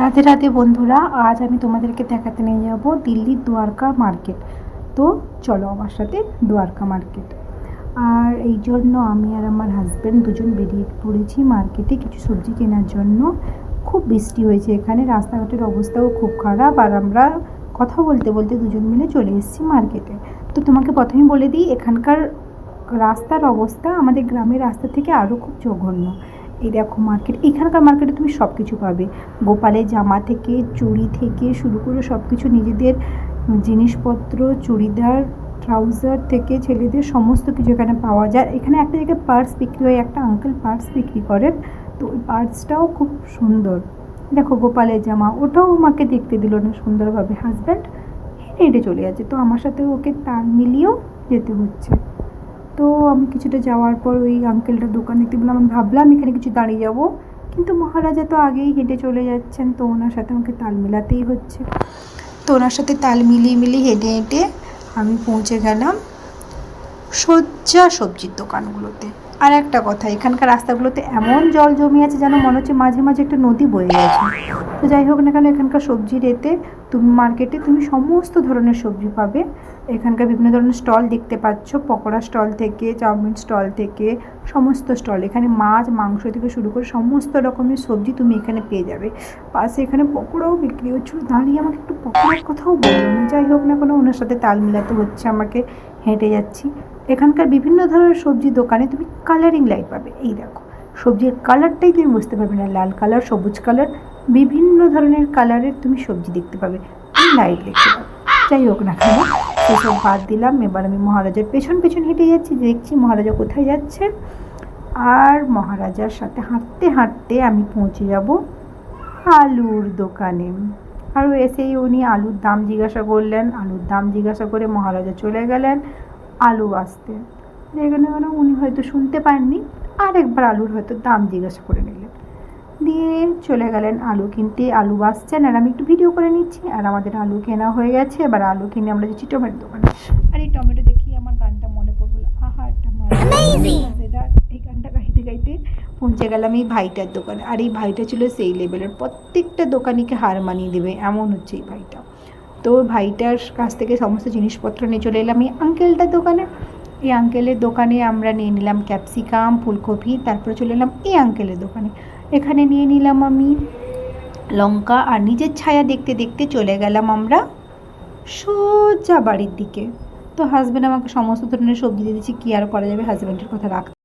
রাধে রাধে বন্ধুরা, আজ আমি তোমাদেরকে দেখাতে নিয়ে যাব দিল্লির দ্বারকা মার্কেট। তো চলো আমার সাথে দ্বারকা মার্কেট। আর এই জন্য আমি আর আমার হাজব্যান্ড দুজন বেরিয়ে পড়েছি মার্কেটে কিছু সবজি কেনার জন্য। খুব বৃষ্টি হয়েছে এখানে, রাস্তাঘাটের অবস্থাও খুব খারাপ, আর আমরা কথা বলতে বলতে দুজন মিলে চলে এসেছি মার্কেটে। তো তোমাকে প্রথমেই বলে দিই, এখানকার রাস্তার অবস্থা আমাদের গ্রামের রাস্তা থেকে আরও খুব জঘন্য। এই দেখো মার্কেট, এখানকার মার্কেটে তুমি সব কিছু পাবে, গোপালের জামা থেকে চুড়ি থেকে শুরু করে সব কিছু, নিজেদের জিনিসপত্র, চুড়িদার, ট্রাউজার থেকে ছেলেদের সমস্ত কিছু এখানে পাওয়া যায়। এখানে একটা জায়গায় পার্স বিক্রি হয়, একটা আঙ্কেল পার্স বিক্রি করেন, তো ওই পার্সটাও খুব সুন্দর। দেখো গোপালের জামা, ওটাও আমাকে দেখতে দিল না সুন্দরভাবে, হাজব্যান্ড হেঁটে হেঁটে চলে যাচ্ছে, তো আমার সাথে ওকে তাল মিলিয়েও যেতে হচ্ছে। তো আমি কিছুটা যাওয়ার পর ওই আঙ্কেলটার দোকান দেখতে পেলাম, আমি ভাবলাম এখানে কিছু দাঁড়িয়ে যাব, কিন্তু মহারাজা তো আগেই হেঁটে চলে যাচ্ছেন, তো ওনার সাথে আমাকে তাল মেলাতেই হচ্ছে। তো ওনার সাথে তাল মিলিয়ে মিলিয়ে হেঁটে হেঁটে আমি পৌঁছে গেলাম সজ্জা সবজির দোকানগুলোতে। আর একটা কথা, এখানকার রাস্তাগুলোতে এমন জল জমে আছে যেন মনে হচ্ছে মাঝে মাঝে একটা নদী বয়ে গেছে। তো যাই হোক না কেন, এখানকার সবজির এতে তুমি মার্কেটে তুমি সমস্ত ধরনের সবজি পাবে। এখানকার বিভিন্ন ধরনের স্টল দেখতে পাচ্ছ, পকোড়া স্টল থেকে চাউমিন স্টল থেকে সমস্ত স্টল, এখানে মাছ মাংস থেকে শুরু করে সমস্ত রকমের সবজি তুমি এখানে পেয়ে যাবে। পাশে এখানে পকোড়াও বিক্রি হচ্ছিল, দাঁড়িয়ে আমাকে একটু পকোড়ার কথাও বললো না। যাই হোক না কোনো, ওনার সাথে তাল মিলাতে হচ্ছে আমাকে, হেঁটে যাচ্ছি। এখানকার বিভিন্ন ধরনের সবজির দোকানে তুমি কালারিং লাইট পাবে। এই দেখো, সবজির কালারটাই তুমি বুঝতে পারবে না, লাল কালার, সবুজ কালার, বিভিন্ন ধরনের কালারের তুমি সবজি দেখতে পাবে, লাইট দেখতে পাবে। যাই হোক না কেন, সেসব বাদ দিলাম। এবার আমি মহারাজার পেছন পেছন হেঁটে যাচ্ছি, দেখছি মহারাজা কোথায় যাচ্ছে, আর মহারাজার সাথে হাঁটতে হাঁটতে আমি পৌঁছে যাব আলুর দোকানে। আর এসেই উনি আলুর দাম জিজ্ঞাসা করলেন, আলুর দাম জিজ্ঞাসা করে মহারাজা চলে গেলেন আলু আসতে। এখানে মানে উনি হয়তো শুনতে পাননি, আর একবার আলুর হয়তো দাম জিজ্ঞাসা করে নিলেন, দিয়ে চলে গেলেন আলু কিনতে। আলু আসছেন আর আমি একটু ভিডিও করে নিচ্ছি, আর আমাদের আলু কেনা হয়ে গেছে। এবার আলু কিনে আমরা যাচ্ছি টমেটো দোকানে। আর এই টমেটো দেখি আমার গানটা মনে পড়লো, আহা একটা মজাদার, এই গানটা গাইতে গাইতে পৌঁছে গেলাম এই ভাইটার দোকানে। আর এই ভাইটা ছিল সেই লেভেলের, প্রত্যেকটা দোকানিকে হার মানিয়ে দেবে এমন হচ্ছে এই ভাইটা। তো ভাইটার কাছ থেকে সমস্ত জিনিসপত্র নিয়ে চলে এলাম এই আঙ্কেলটার দোকানে। এই আঙ্কেলের দোকানে আমরা নিয়ে নিলাম ক্যাপসিকাম, ফুলকপি, তারপরে চলে এলাম এই আঙ্কেলের দোকানে। এখানে নিয়ে নিলাম আমি লঙ্কা, আর নিজের ছায়া দেখতে দেখতে চলে গেলাম আমরা সোজা বাড়ির দিকে। তো হাজব্যান্ড আমাকে সমস্ত ধরনের সবজি দিয়ে দিচ্ছি, কী আর করা যাবে, হাজব্যান্ডের কথা রাখতে